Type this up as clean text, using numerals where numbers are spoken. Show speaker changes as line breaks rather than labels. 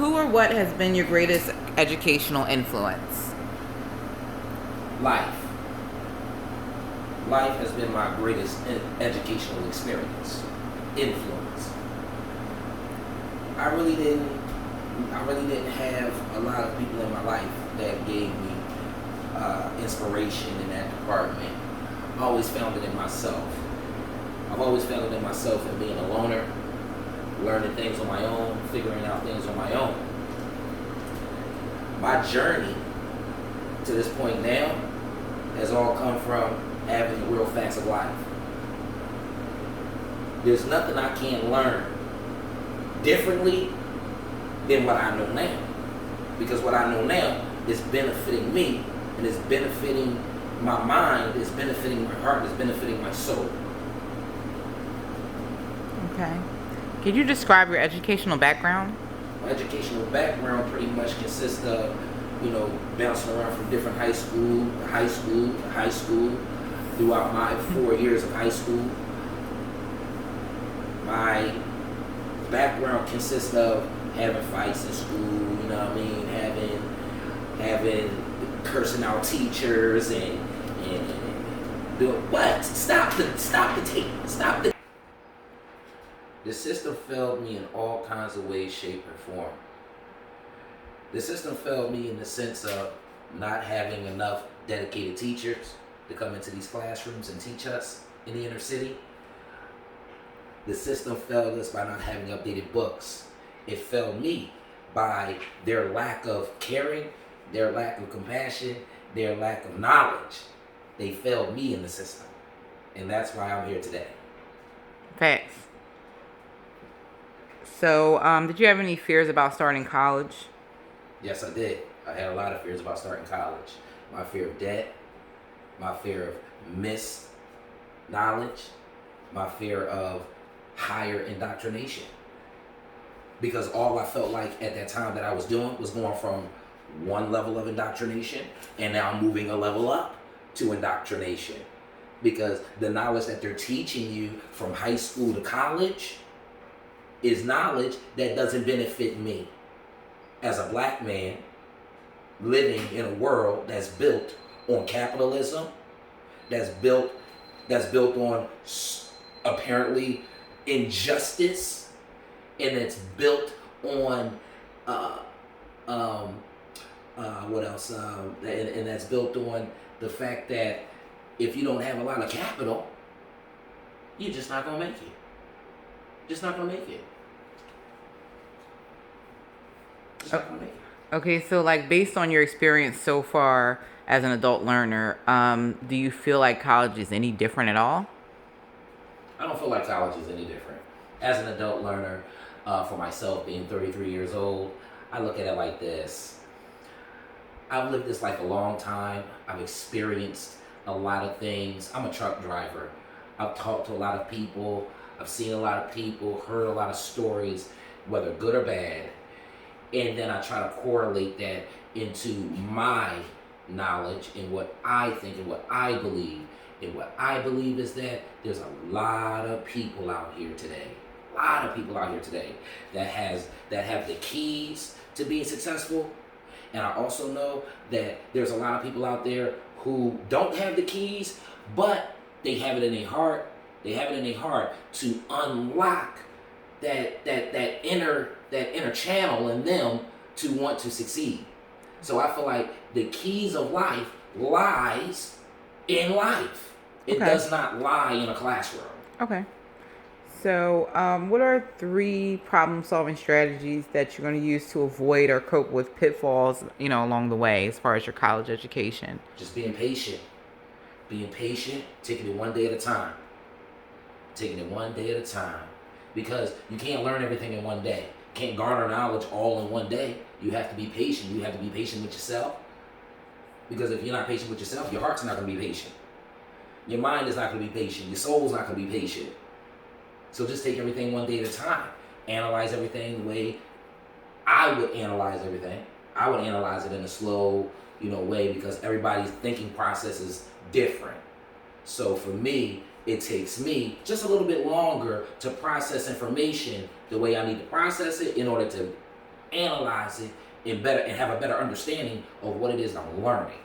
Who or what has been your greatest educational influence?
Life. Life has been my greatest educational influence. I really didn't have a lot of people in my life that gave me inspiration in that department. I always found it in myself. I've always found it in myself in being a loner, learning things on my own, figuring out things on my own. My journey to this point now has all come from having the real facts of life. There's nothing I can't learn differently than what I know now. Because what I know now is benefiting me, and is benefiting my mind, is benefiting my heart, is benefiting my soul.
Okay. Could you describe your educational background?
My educational background pretty much consists of, bouncing around from different high school to high school, throughout my 4 years of high school. My background consists of having fights in school, having cursing out teachers and doing what? Stop the tape. Stop the. The system failed me in all kinds of ways, shape, and form. The system failed me in the sense of not having enough dedicated teachers to come into these classrooms and teach us in the inner city. The system failed us by not having updated books. It failed me by their lack of caring, their lack of compassion, their lack of knowledge. They failed me in the system. And that's why I'm here today.
Facts. So, did you have any fears about starting college?
Yes, I did. I had a lot of fears about starting college. My fear of debt, my fear of missed knowledge, my fear of higher indoctrination. Because all I felt like at that time that I was doing was going from one level of indoctrination and now moving a level up to indoctrination. Because the knowledge that they're teaching you from high school to college is knowledge that doesn't benefit me as a black man living in a world that's built on capitalism, that's built on apparently injustice, and it's built on what else? And that's built on the fact that if you don't have a lot of capital, you're just not gonna make it. Just not gonna make it.
Okay, so based on your experience so far as an adult learner, do you feel like college is any different at all?
I don't feel like college is any different. As an adult learner, for myself being 33 years old, I look at it like this. I've lived this life a long time. I've experienced a lot of things. I'm a truck driver. I've talked to a lot of people. I've seen a lot of people, heard a lot of stories, whether good or bad. And then I try to correlate that into my knowledge and what I think and what I believe. And what I believe is that there's a lot of people out here today. That have the keys to being successful. And I also know that there's a lot of people out there who don't have the keys, but they have it in their heart. They have it in their heart to unlock that inner channel in them to want to succeed. So I feel like the keys of life lies in life. It does not lie in a classroom.
Okay. So, what are 3 problem-solving strategies that you're going to use to avoid or cope with pitfalls, along the way as far as your college education?
Just being patient, taking it one day at a time. Because you can't learn everything in one day. You can't garner knowledge all in one day. You have to be patient. You have to be patient with yourself. Because if you're not patient with yourself, your heart's not going to be patient. Your mind is not going to be patient. Your soul's not going to be patient. So just take everything one day at a time. Analyze everything the way I would analyze everything. I would analyze it in a slow, way, because everybody's thinking process is different. So for me, it takes me just a little bit longer to process information the way I need to process it in order to analyze it and have a better understanding of what it is I'm learning.